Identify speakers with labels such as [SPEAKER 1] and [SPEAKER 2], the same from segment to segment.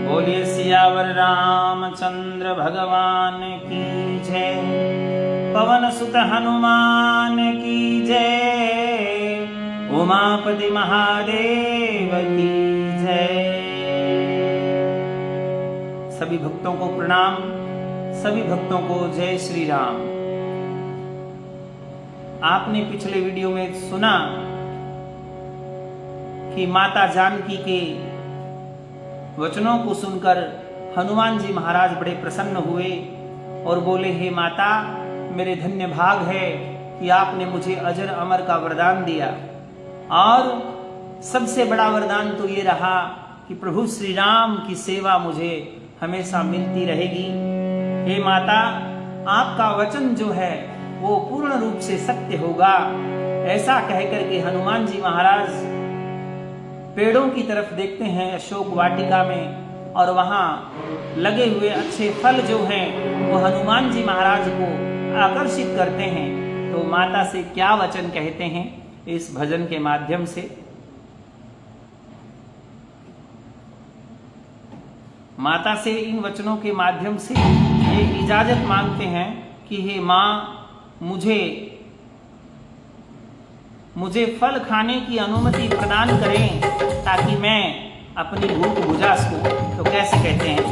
[SPEAKER 1] बोलिए सियावर रामचंद्र भगवान की जय, पवन सुत हनुमान की जय, उमापति महादेव की जय। सभी भक्तों को प्रणाम, सभी भक्तों को जय श्री राम। आपने पिछले वीडियो में सुना कि माता जानकी के वचनों को सुनकर हनुमान जी महाराज बड़े प्रसन्न हुए और बोले, हे माता, मेरे धन्य भाग है कि आपने मुझे अजर अमर का वरदान दिया, और सबसे बड़ा वरदान तो ये रहा कि प्रभु श्री राम की सेवा मुझे हमेशा मिलती रहेगी। हे माता, आपका वचन जो है वो पूर्ण रूप से सत्य होगा। ऐसा कहकर के हनुमान जी महाराज पेड़ों की तरफ देखते हैं अशोक वाटिका में, और वहां लगे हुए अच्छे फल जो हैं वो हनुमान जी महाराज को आकर्षित करते हैं। तो माता से क्या वचन कहते हैं इस भजन के माध्यम से। माता से इन वचनों के माध्यम से ये इजाजत मांगते हैं कि हे माँ, मुझे फल खाने की अनुमति प्रदान करें ताकि मैं अपनी भूख बुझा सकूं। तो कैसे कहते हैं,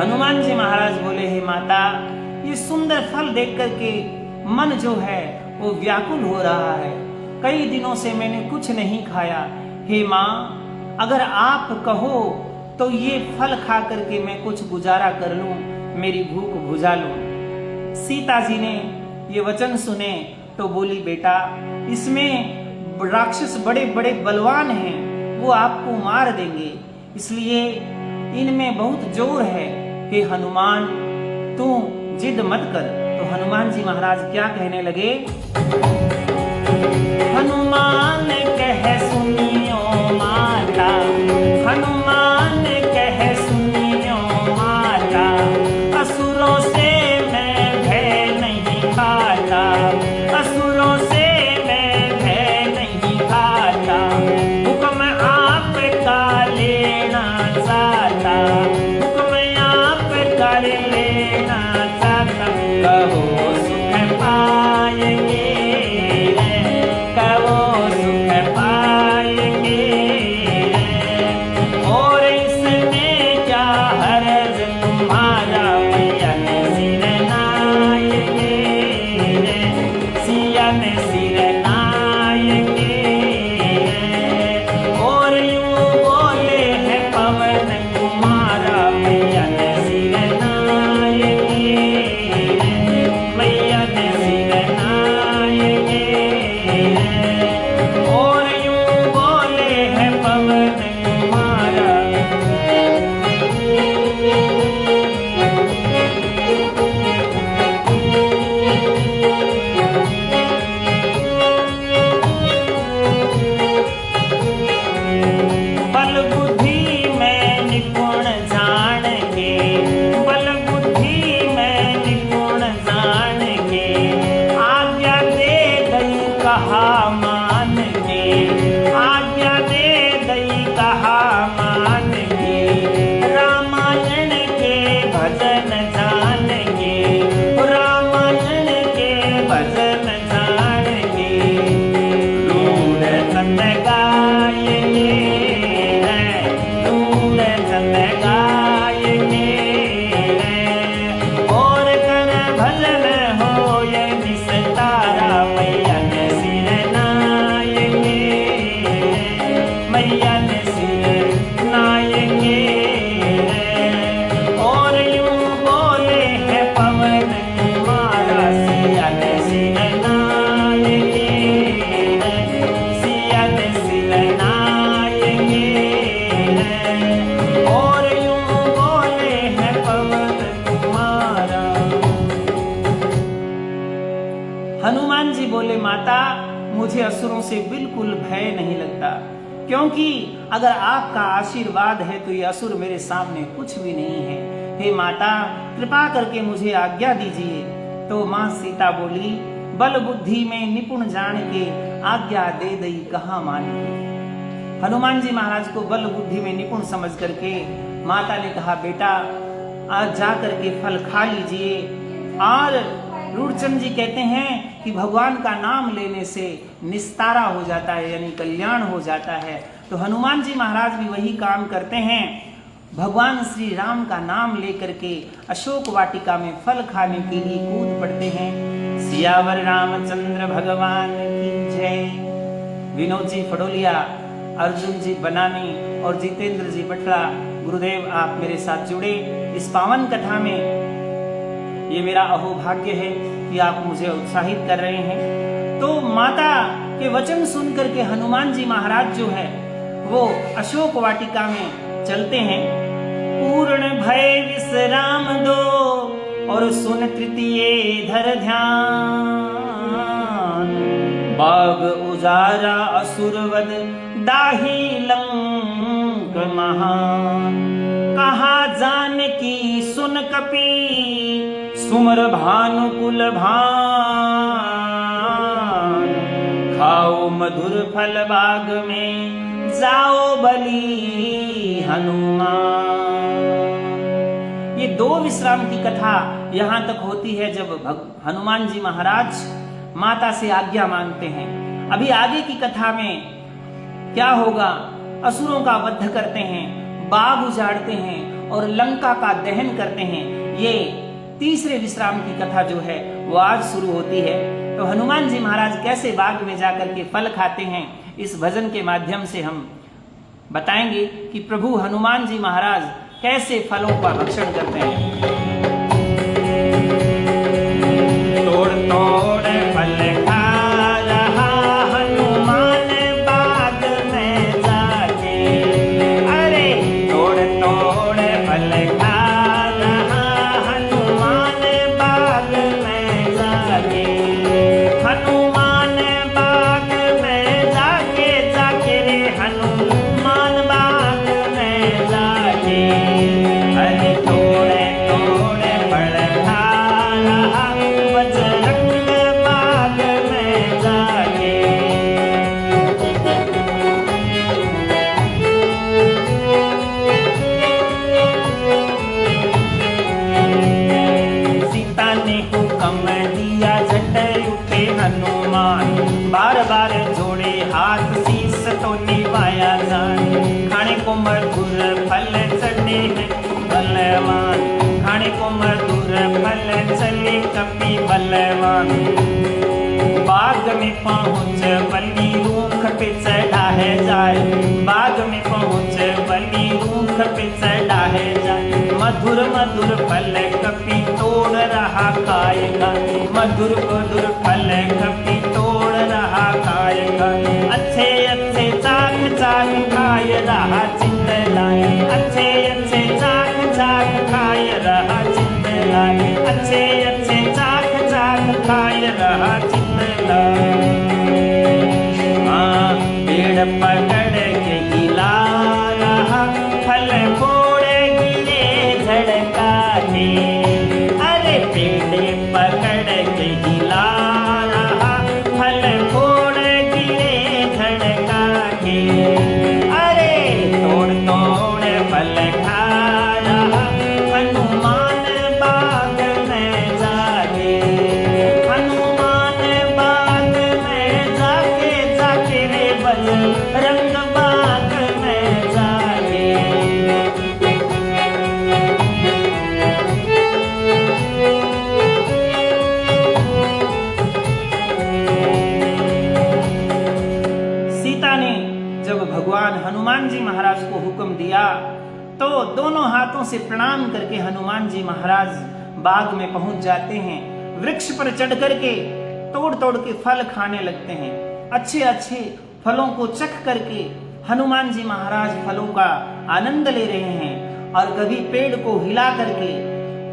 [SPEAKER 1] हनुमान जी महाराज बोले, हे माता, ये सुंदर फल देख करके मन जो है वो व्याकुल हो रहा है। कई दिनों से मैंने कुछ नहीं खाया। हे माँ, अगर आप कहो तो ये फल खा करके मैं कुछ गुजारा कर लूं, मेरी भूख बुझा लूं। सीता जी ने ये वचन सुने तो बोली, बेटा, इसमें राक्षस बड़े बड़े बलवान हैं, वो आपको मार देंगे, इसलिए इनमें बहुत जोर है। हे हनुमान, तू जिद मत कर। तो हनुमान जी महाराज क्या कहने लगे? हनुमान कह सुनियो माता, हनुमान कह सुनियो माता, असुरों से मैं भय नहीं खाता, असुरों से मैं भय नहीं खाता, हुक्म आपका लेना चाहता, हुक्म आपका लेना चाहता, कहो सुख पाएंगे, कहो सुख पाएंगे, और इसमें क्या हर्ज तुम्हारा, मैया ने सिर नाएंगे, सिया ने सिर नाएंगे, और यूं बोले है पवन कुमारा, मैया ने सिर नाएंगे, मैया ने सिर नाएंगे, और यूं बोले है पवन कुमारा। बल बुद्धि में निपुण जान के, बल बुद्धि में निपुण जान के, आज्ञा दे दई कहा मान के, आज्ञा दे दई कहा मान के, रामायण के भजन जान के, रामायण के भजन जान के, रूढ़ तन गाएंगे, रूढ़ तन गाएंगे, और कर भजन हो ये निस्तारा, मैया ने सिर नाएंगे, मैया ने सिर नाएंगे, और यूं बोले है पवन कुमारा, सिया ने सिर नाएंगे, सिया ने सिर नाएंगे, और यूं बोले है पवन कुमारा। हनुमान जी बोले, माता, मुझे असुरों से बिल्कुल भय नहीं लगता, क्योंकि अगर आपका आशीर्वाद है तो ये असुर मेरे सामने कुछ भी नहीं है। हे माता, कृपा करके मुझे आज्ञा दीजिए। तो माँ सीता बोली, बल बुद्धि में निपुण जान के, आज्ञा दे दई कहा मान के। हनुमान जी महाराज को बल बुद्धि में निपुण समझ करके माता ने कहा, बेटा, आज जा करके फल खा लीजिए। और रूढ़चंद जी कहते हैं कि भगवान का नाम लेने से निस्तारा हो जाता है, यानी कल्याण हो जाता है। तो हनुमान जी महाराज भी वही काम करते हैं। भगवान श्री राम का नाम लेकर के अशोक वाटिका में फल खाने के लिए कूद पड़ते हैं। सियावर रामचंद्र भगवान की जय। विनोद जी फडोलिया, अर्जुन जी बनानी और जितेंद्र जी बटरा, गुरुदेव आप मेरे साथ जुड़े इस पावन कथा में। ये मेरा अहोभाग्य है कि आप मुझे उत्साहित कर रहे हैं। तो माता के वचन सुन करके हनुमान जी महाराज जो है वो अशोक वाटिका में चलते हैं। पूर्ण भय विश्राम दो और सुन तृतीय धर ध्यान, बाग उजारा असुरवद दाही लंक महान, कहा जान की सुन कपी सुमर भानुकुल भान, खाओ मधुर फल बाग में जाओ बली हनुमान। ये दो विश्राम की कथा यहाँ तक होती है जब हनुमान जी महाराज माता से आज्ञा मांगते हैं। अभी आगे की कथा में क्या होगा? असुरों का वध करते हैं, बाग उजाड़ते हैं और लंका का दहन करते हैं। ये तीसरे विश्राम की कथा जो है वो आज शुरू होती है। तो हनुमान जी महाराज कैसे बाग में जाकर के फल खाते हैं, इस भजन के माध्यम से हम बताएंगे कि प्रभु हनुमान जी महाराज कैसे फलों का भक्षण करते हैं। तोड़ तोड़ फल खा रहा हनुमान बाग में जाके, अरे तोड़ तोड़ फल खा रहा हनुमान बाग में जाके, हनुमान बाग में जाके जाके रे हनुमान बाग में जाके, अरे तोड़े तोड़े फल खा रहा बजरंग बाग में जाके। सीता ने हुक्म दिया झट उठे हनुमान, बार बार जोड़े हाथ शीस तो निभाया जान, खाने को मधुर फल चढ़े हैं बलवान, खाने को मधुर फल चले कपि बलवान, बाग में पहुँच बलि रूख पे चढ़ा है जाए, बाग में पहुँच बलि रूख पे चढ़ा है जाए, मधुर मधुर फल कपि तोड़ रहा खाएगा, मधुर मधुर फल कपि तोड़ रहा खाएगा, अच्छे अच्छे चाक चाक खाए रहा चिंतलाए, अच्छे अच्छे चाक चाक खाए रहा चिंतलाए, अच्छे अच्छे चाक चाक खाए रहा चिंतलाए। हाँ पेड़ पकड़ के हिला रहा फल फोड़े गिरे झड़का के, अरे पेड़ पकड़ के हिला रहा फल फोड़े गिरे झड़का के, अरे तोड़ तोड़ फल खा रहा हनुमान बाग में जाके, हनुमान बाग में जाके जाके रे बजरंग बाग में जाके। सीता ने जब भगवान हनुमान जी महाराज को हुक्म दिया तो दोनों हाथों से प्रणाम करके हनुमान जी महाराज बाग में पहुंच जाते हैं, वृक्ष पर चढ़ करके तोड़ तोड़ के फल खाने लगते हैं। अच्छे अच्छे फलों को चख करके हनुमान जी महाराज फलों का आनंद ले रहे हैं, और कभी पेड़ को हिला करके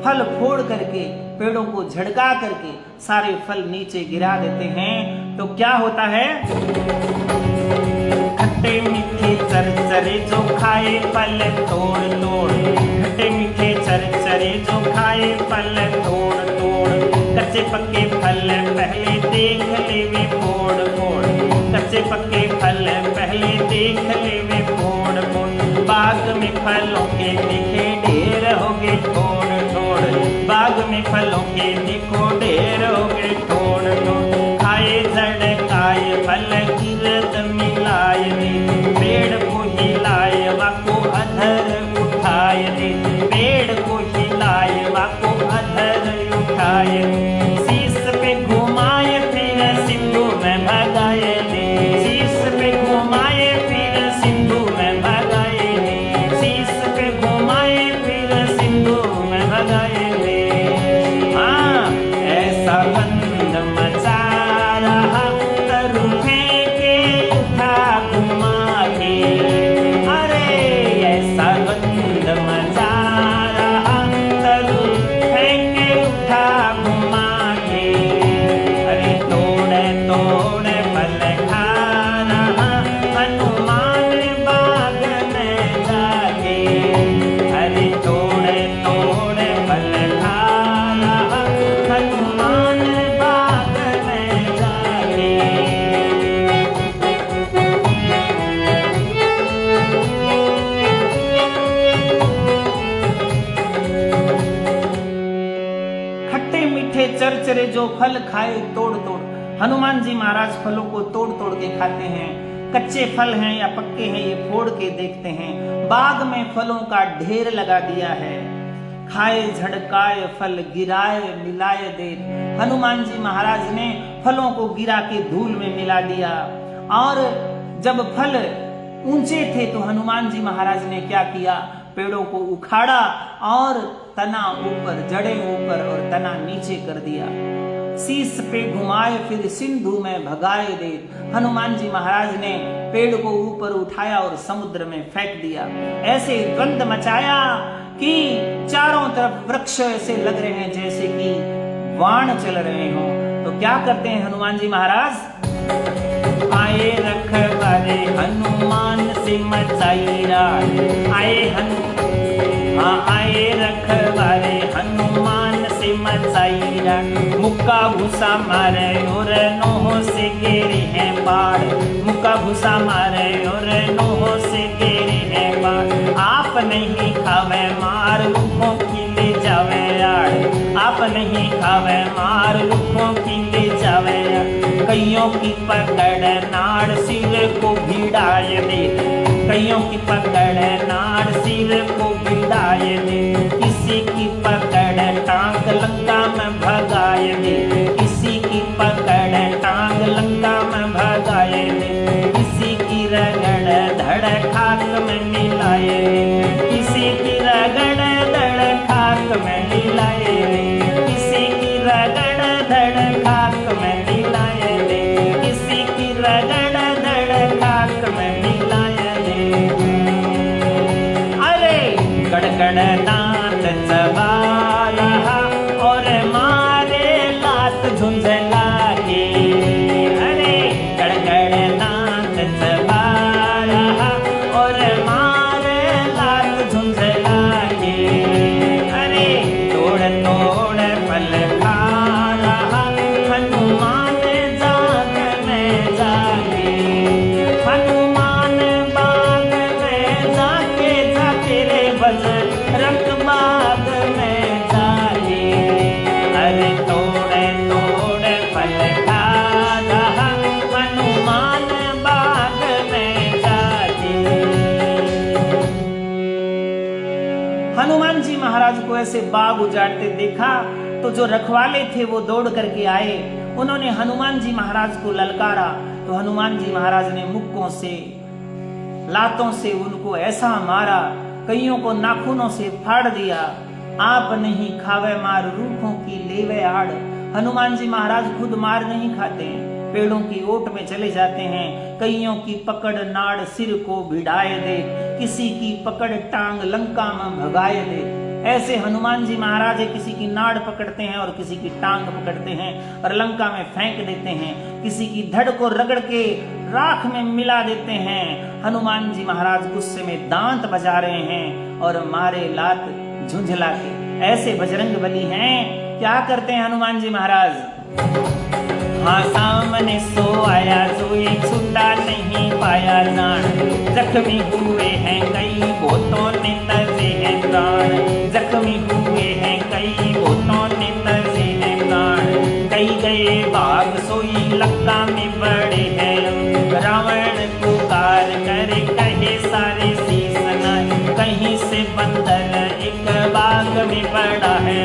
[SPEAKER 1] फल फोड़ करके पेड़ों को झड़का करके सारे फल नीचे गिरा देते हैं। तो क्या होता है, खट्टे मीठे चरचरे जो खाए फल तोड़ तोड़, खट्टे मीठे चरचरे जो खाए फल तोड़ तोड़, कच्चे पक्के फल पहले देख ले वे फोड़ फोड़, कच्चे पक्के फल पहले देख ले वे फोड़ फोड़, बाग में फलों के दिखे ढेर हो गए थोड़ थोड़, बाग में फलों के दिखो ढेर हो गए थोड़ थोड़, खाए झड़काए फल गिरद मिलाए दे, पेड़ को हिलाए वाको अधर उठाए दे, पेड़ को हिलाए वाको अधर उठाए, शीश पे घुमाए फिर सिंधु में भगाए दे, शीश पे घुमाए फिर सिंधु में भगाए दे, शीश पे घुमाए फिर सिंधु में भगाए दे। हाँ ऐसा बंद मचा रहा तरु फेंके उठा घुमा के, अरे ऐसा बंद मचा रहा तरु फेंके उठा घुमा के, अरे तोड़े तोड़े फल खा रहा हनुमान बाग में जाके, अरे तोड़े तोड़े फल खा रहा हनुमान बाग में जाके। खट्टे मीठे चरचरे जो फल खाए तोड़ तोड़, हनुमान जी महाराज फलों को तोड़ तोड़ के खाते हैं। कच्चे फल हैं या पक्के हैं ये फोड़ के देखते हैं। बाग में फलों का ढेर लगा दिया है, खाए झड़काए फल गिराए मिलाए दे। हनुमान जी महाराज ने फलों को गिरा के धूल में मिला दिया। और जब फल ऊंचे थे तो हनुमान जी महाराज ने क्या किया, पेड़ों को उखाड़ा और तना ऊपर, जड़ें ऊपर और तना नीचे कर दिया। शीश पे घुमाए फिर सिंधु में भगाए दे। हनुमान जी महाराज ने पेड़ को ऊपर उठाया और समुद्र में फेंक दिया। ऐसे द्वंद मचाया कि चारों तरफ वृक्ष ऐसे लग रहे हैं जैसे कि वाण चल रहे हों। तो क्या करते हैं हनुमान जी महाराज, आए रखवारे हनुमान से मचाई रात, आए रखवारे हनुमान से मचाई रात। मुक्का भूसा मारे और नोह से गेरे हैं बाढ़, मुक्का भूसा मारे और नोह से गेरे हैं बाढ़। आप नहीं खावे मार लुखों की ले जावे आड़, आप नहीं खावे मार लुखों की ले जावे। कईयों की पकड़ नाड़ सिर को भिड़ाए दे, कईयों की पकड़ नाड़ सिर को भिड़ाए दे। किसी की पकड़ टांग लंका में भगाए दे, किसी की पकड़ टांग लंका में भगाए दे। किसी की रगड़ धड़ खाक में मिलाए, किसी की रगड़ धड़ खाक में मिलाए, किसी की रगड़ धड़ खाक में मिलाए, किसी की रगड़ धड़ खाक में मिलाए। अरे गड़गड़ दांत चबा रहा और मारे लात झुंझला के, अरे गड़गड़ दांत चबा रहा और मारे लात झुंझला के। अरे तोड़ तोड़ फल खा रहा हनुमान जाग में जाके, हनुमान बाग में जाके जाके रे बजरंग बाग में जाके। अरे तोड़ तोड़ फल खा रहा हनुमान बाग में जाके। हनुमान जी महाराज को ऐसे बाग उजाड़ते देखा तो जो रखवाले थे वो दौड़ करके आए। उन्होंने हनुमान जी महाराज को ललकारा तो हनुमान जी महाराज ने मुक्कों से, लातों से उनको ऐसा मारा, कईयों को नाखूनों से फाड़ दिया। आप नहीं खावे मार रूखों की लेवे आड़। हनुमान जी महाराज खुद मार नहीं खाते, पेड़ों की ओट में चले जाते हैं। कईयों की पकड़ नाड़ सिर को भिड़ाए दे, किसी की पकड़ टांग लंका में भगाए दे। ऐसे हनुमान जी महाराज किसी की नाड़ पकड़ते हैं और किसी की टांग पकड़ते हैं और लंका में फेंक देते हैं। किसी की धड़ को रगड़ के राख में मिला देते हैं। हनुमान जी महाराज गुस्से में दांत बजा रहे हैं और मारे लात झुंझला के। ऐसे बजरंग बली हैं। क्या करते हैं हनुमान जी महाराज, हाँ सामने सो आया सोई छुटा नहीं पाया जान। जख्मी हुए हैं कई भूतों ने तजे हैं प्राण, जख्मी हुए हैं कई भूतों ने तजे हैं प्राण। कई गए बाग सोई लंका में बड़े हैं, रावण पुकार करे कहे सारे शीस नाय। कहीं से बंदर एक बाग में बड़ा है,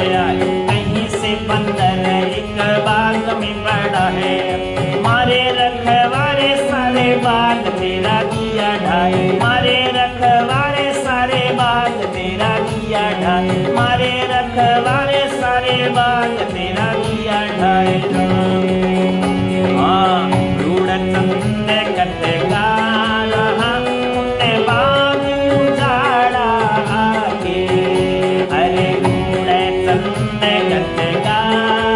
[SPEAKER 1] कहीं से बंदर एक बाग में बड़ा है। मारे रखवारे सारे बाग तेरा दिया ढाई, मारे रखवारे सारे बाग तेरा दिया ढाई, मारे रखवारे सारे बाग तेरा दिया ढाई। हाँ रूढ़ चंद कटगा रहा उन्ने बाग उजाड़ा आके। अरे रूढ़ चंद कटगा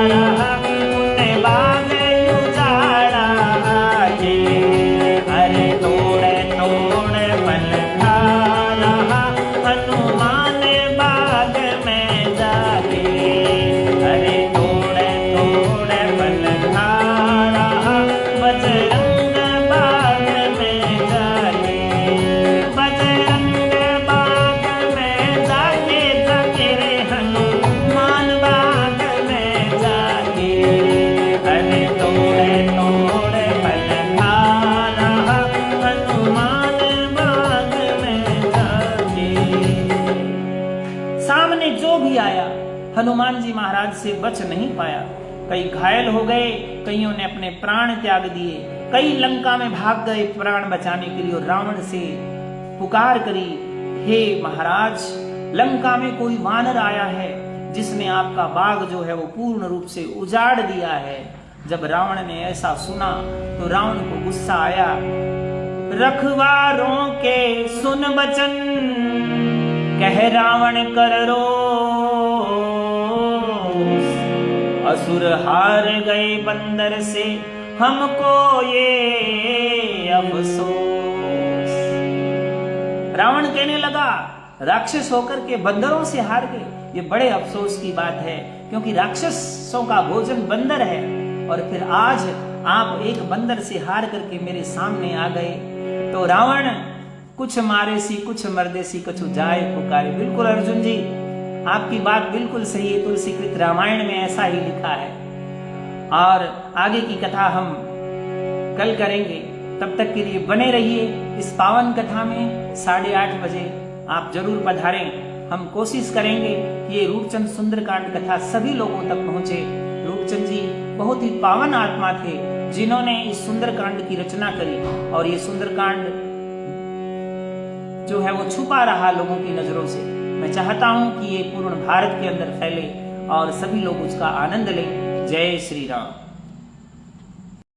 [SPEAKER 1] रहा उन्ने बाग उजाड़ा आके। अरे तोड़ तोड़ फल खा रहा हनुमान बाग में जाके। अरे तोड़ तोड़ हनुमान जी महाराज से बच नहीं पाया। कई घायल हो गए, कईयों ने अपने प्राण त्याग दिए, कई लंका में भाग गए प्राण बचाने के लिए और रावण से पुकार करी, हे महाराज, लंका में कोई वानर आया है जिसने आपका बाग जो है वो पूर्ण रूप से उजाड़ दिया है। जब रावण ने ऐसा सुना तो रावण को गुस्सा आया। रखवारों के सुन बचन, कह रावण कर रोष, असुर हार गए बंदर से, हमको ये अफसोस। रावण कहने लगा, राक्षस होकर के बंदरों से हार गए, ये बड़े अफसोस की बात है, क्योंकि राक्षसों का भोजन बंदर है और फिर आज आप एक बंदर से हार करके मेरे सामने आ गए। तो रावण कुछ मारे सी कुछ मर्दे सी कछु जाए पुकारे। बिल्कुल अर्जुन जी, आपकी बात बिल्कुल सही है, तुलसीकृत रामायण में ऐसा ही लिखा है। और आगे की कथा हम कल करेंगे, तब तक के लिए बने रहिए इस पावन कथा में। 8:30 बजे आप जरूर पधारें। हम कोशिश करेंगे कि ये रूपचंद सुंदरकांड कथा सभी लोगों तक पहुंचे। रूपचंद जी बहुत ही पावन आत्मा थे जिन्होंने इस सुंदरकांड की रचना करी, और ये सुंदरकांड जो है वो छुपा रहा लोगों की नजरों से। मैं चाहता हूं कि ये पूर्ण भारत के अंदर फैले और सभी लोग उसका आनंद लें। जय श्री राम।